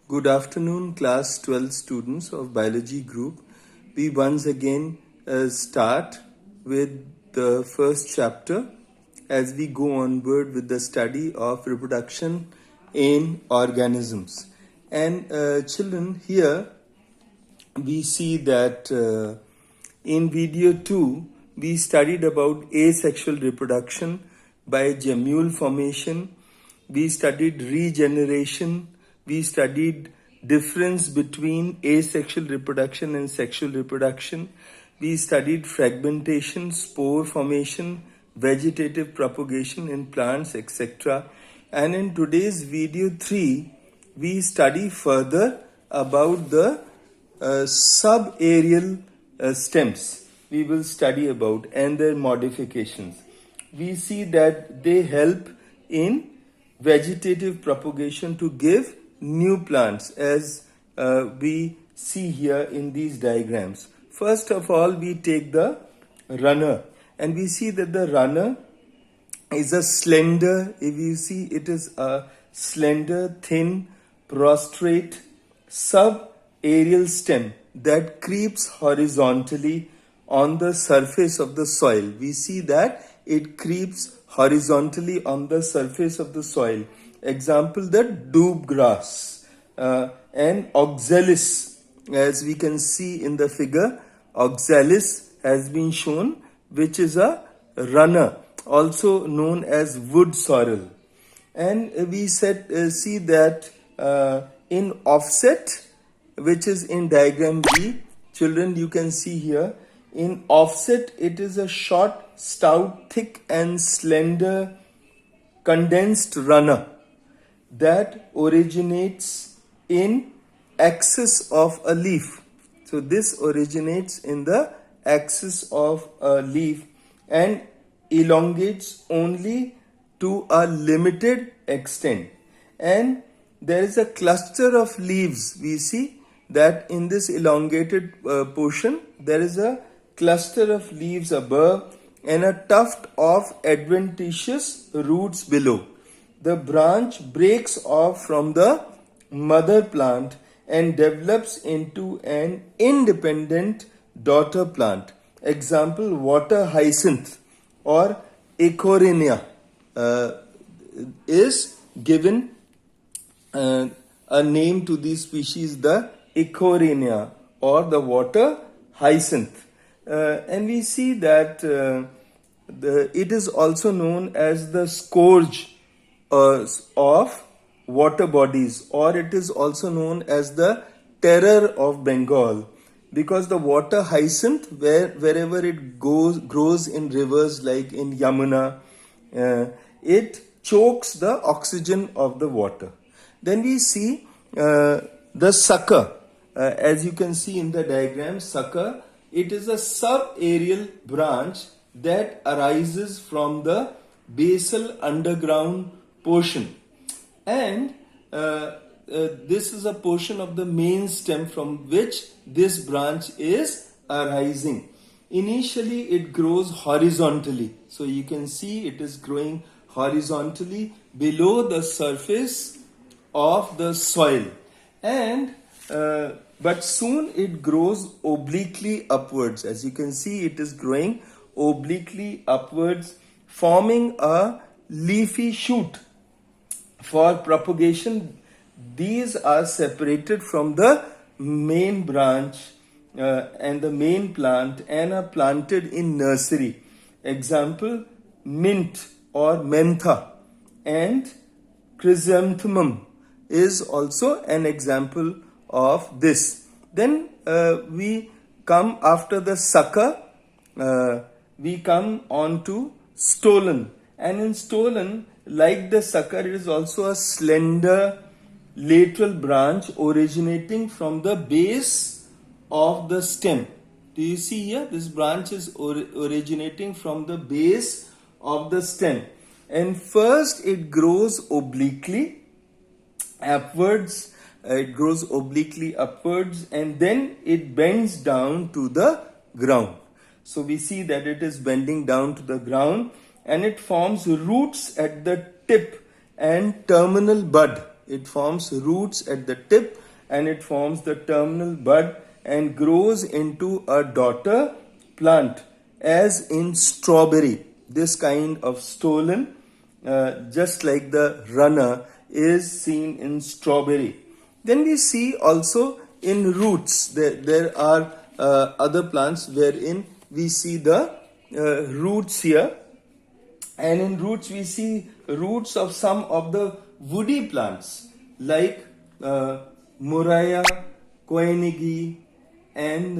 Good afternoon, class 12 students of biology group. We once again start with the first chapter as we go onward with the study of reproduction in organisms. And children, here we see that in video 2, we studied about asexual reproduction by gemule formation. We studied regeneration. We studied difference between asexual reproduction and sexual reproduction. We studied fragmentation, spore formation, vegetative propagation in plants, etc. And in today's video 3, we study further about the subaerial stems we will study about and their modifications. We see that they help in vegetative propagation to give new plants as we see here in these diagrams. First of all, we take the runner and we see that the runner is a slender, if you see, it is a slender, thin, prostrate, subaerial stem that creeps horizontally on the surface of the soil. We see that it creeps horizontally on the surface of the soil. Example, the doob grass and oxalis, as we can see in the figure, oxalis has been shown, which is a runner, also known as wood sorrel. And we see that in offset, which is in diagram B, children, you can see here, in offset it is a short, stout, thick and slender condensed runner that originates in axis of a leaf. So this originates in the axis of a leaf and elongates only to a limited extent. And there is a cluster of leaves. We see that in this elongated portion, there is a cluster of leaves above and a tuft of adventitious roots below. The branch breaks off from the mother plant and develops into an independent daughter plant. Example, water hyacinth or Echorenia is given a name to this species, the Echorenia or the water hyacinth. And we see that it is also known as the scourge of water bodies, or it is also known as the terror of Bengal, because the water hyacinth, wherever it grows in rivers like in Yamuna, it chokes the oxygen of the water. Then we see the sucker. As you can see in the diagram, sucker, it is a subaerial branch that arises from the basal underground portion. And this is a portion of the main stem from which this branch is arising. Initially, it grows horizontally. So you can see it is growing horizontally below the surface of the soil. And but soon it grows obliquely upwards. As you can see, it is growing obliquely upwards, forming a leafy shoot. For propagation, these are separated from the main branch and the main plant and are planted in nursery. Example, mint or mentha and chrysanthemum is also an example of this. Then we come after the sucker, we come on to stolon. And in stolon, like the sucker, it is also a slender lateral branch originating from the base of the stem. Do you see here? This branch is originating from the base of the stem. And first it grows obliquely upwards. It grows obliquely upwards and then it bends down to the ground. So we see that it is bending down to the ground and it forms roots at the tip and terminal bud it forms roots at the tip, and it forms the terminal bud and grows into a daughter plant, as in strawberry. This kind of stolon, just like the runner, is seen in strawberry. Then we see also in roots, there are other plants wherein we see the roots here, and in roots we see roots of some of the woody plants like Murraya, Koenigi, and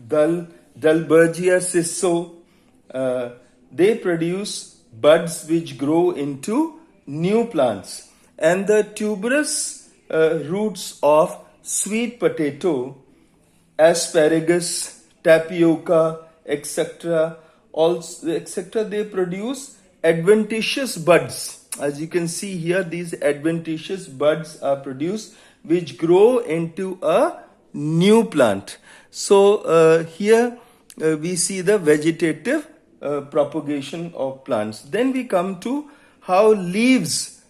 Dalbergia sisso. They produce buds which grow into new plants, and the tuberous roots of sweet potato, asparagus, tapioca, etc., also etc., they produce adventitious buds. As you can see here, these adventitious buds are produced which grow into a new plant. So here we see the vegetative propagation of plants. Then we come to how leaves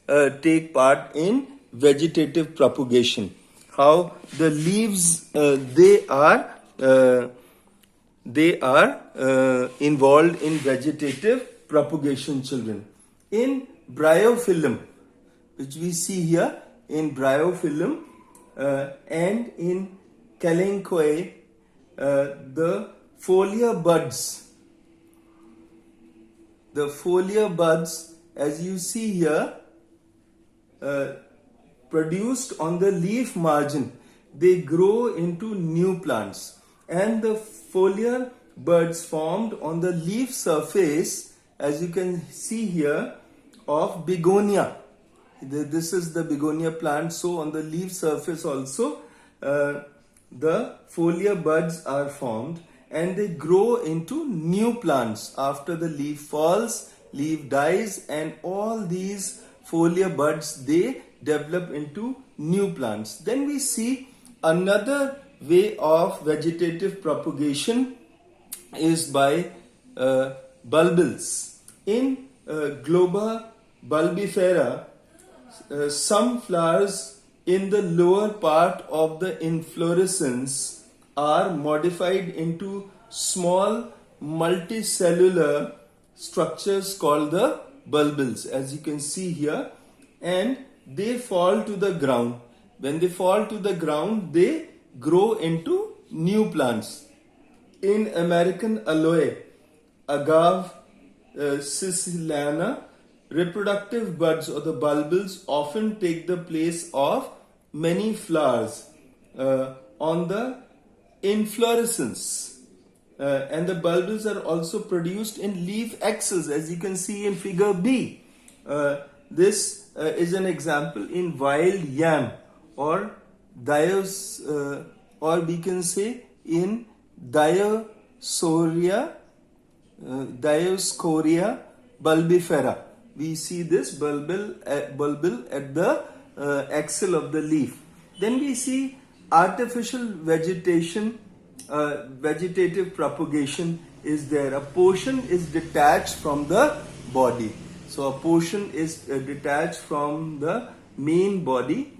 take part in vegetative propagation. How the leaves they are involved in vegetative propagation, children. In bryophyllum, which we see here in bryophyllum, and in Kalanchoe, the foliar buds, as you see here, produced on the leaf margin, they grow into new plants, and the foliar buds formed on the leaf surface, as you can see here, of begonia. This is the begonia plant. So on the leaf surface also the foliar buds are formed, and they grow into new plants after the leaf falls, leaf dies, and all these foliar buds, they develop into new plants. Then we see another way of vegetative propagation is by bulbils. In Globa bulbifera, some flowers in the lower part of the inflorescence are modified into small multicellular structures called the bulbils, as you can see here, and they fall to the ground. When they fall to the ground, they grow into new plants. In American aloe, Agave siciliana, reproductive buds or the bulbils often take the place of many flowers on the inflorescence, and the bulbils are also produced in leaf axils, as you can see in figure B. This is an example in wild yam, or or we can say in Dioscorea bulbifera. We see this bulbil at the axil of the leaf. Then we see artificial vegetation, vegetative propagation is there. A portion is detached from the body. So a portion is detached from the main body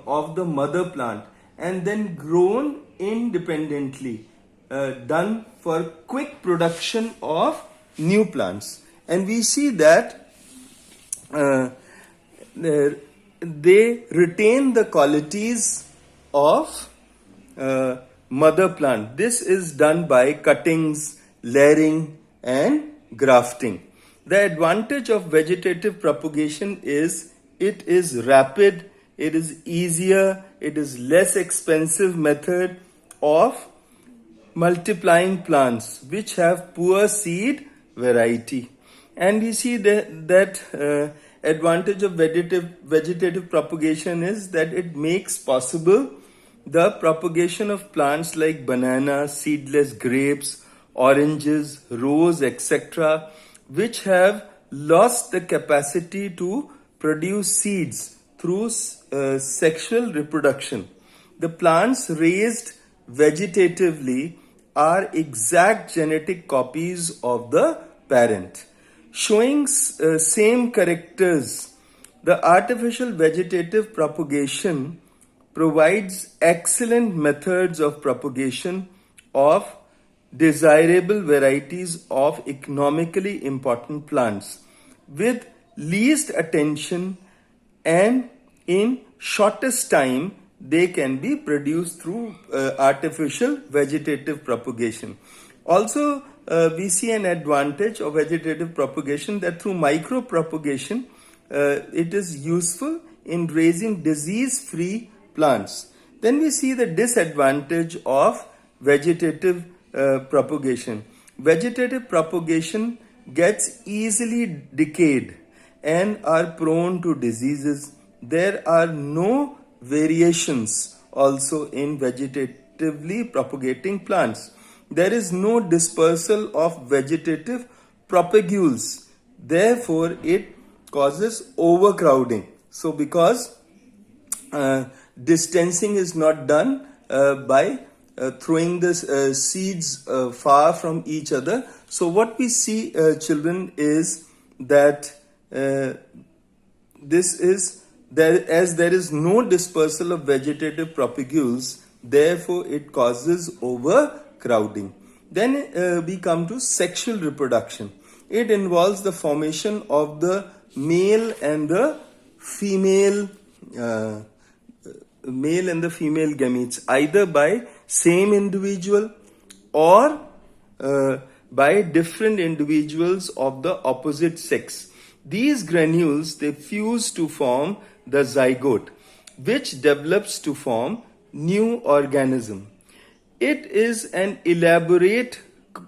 of the mother plant and then grown independently, done for quick production of new plants. And we see that they retain the qualities of mother plant. This is done by cuttings, layering, and grafting. The advantage of vegetative propagation is it is rapid, it is easier, it is less expensive method of multiplying plants which have poor seed variety. And we see that advantage of vegetative propagation is that it makes possible the propagation of plants like banana, seedless grapes, oranges, rose, etc., which have lost the capacity to produce seeds through sexual reproduction. The plants raised vegetatively are exact genetic copies of the parent, showing same characters. The artificial vegetative propagation provides excellent methods of propagation of desirable varieties of economically important plants with least attention, and in shortest time they can be produced through artificial vegetative propagation. Also, we see an advantage of vegetative propagation, that through micro propagation it is useful in raising disease-free plants. Then we see the disadvantage of vegetative propagation. Vegetative propagation gets easily decayed and are prone to diseases. There are no variations also in vegetatively propagating plants. There is no dispersal of vegetative propagules. Therefore, it causes overcrowding. So, because distancing is not done by throwing the seeds far from each other. So what we see, children, is that this is there, as there is no dispersal of vegetative propagules, therefore it causes overcrowding. Then we come to sexual reproduction. It involves the formation of the male and the female gametes, either by same individual or by different individuals of the opposite sex. These granules, they fuse to form the zygote, which develops to form new organism. It is an elaborate,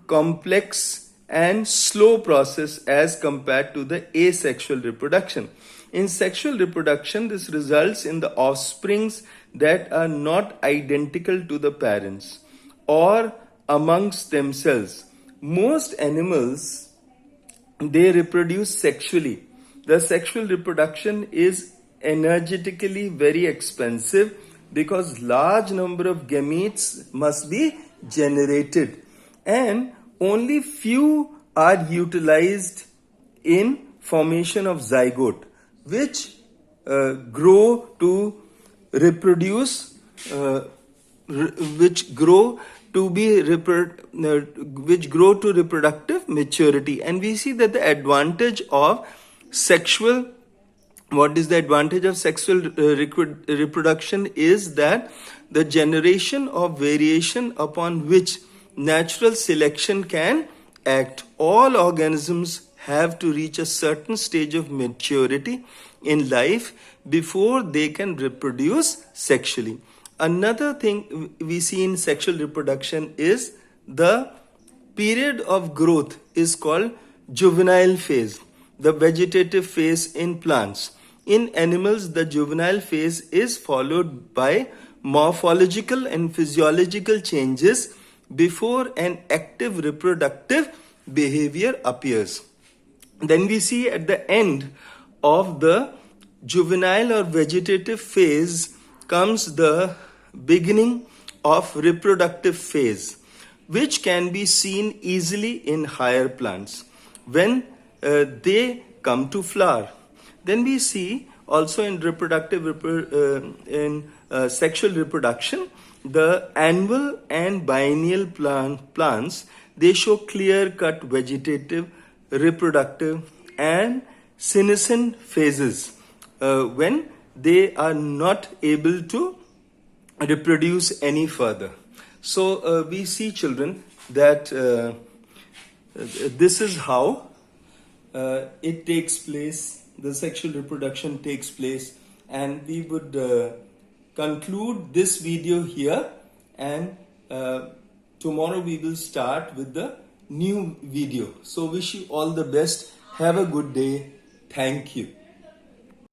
complex and slow process as compared to the asexual reproduction. In sexual reproduction, this results in the offsprings that are not identical to the parents or amongst themselves. Most animals, they reproduce sexually. The sexual reproduction is energetically very expensive because large number of gametes must be generated, and only few are utilized in formation of zygote, which grow to reproduce, which grow to reproductive maturity. And we see that the advantage of sexual, what is the advantage of sexual reproduction is that the generation of variation upon which natural selection can act. All organisms have to reach a certain stage of maturity in life before they can reproduce sexually. Another thing we see in sexual reproduction is the period of growth is called juvenile phase, the vegetative phase in plants. In animals, the juvenile phase is followed by morphological and physiological changes before an active reproductive behavior appears. Then we see at the end of the juvenile or vegetative phase comes the beginning of reproductive phase, which can be seen easily in higher plants when they come to flower. Then we see also in sexual reproduction, the annual and biennial plants, they show clear-cut vegetative, reproductive and senescent phases when they are not able to reproduce any further. So we see, children, that this is how it takes place, the sexual reproduction takes place, and we would conclude this video here, and tomorrow we will start with the new video. So wish you all the best. Have a good day. Thank you.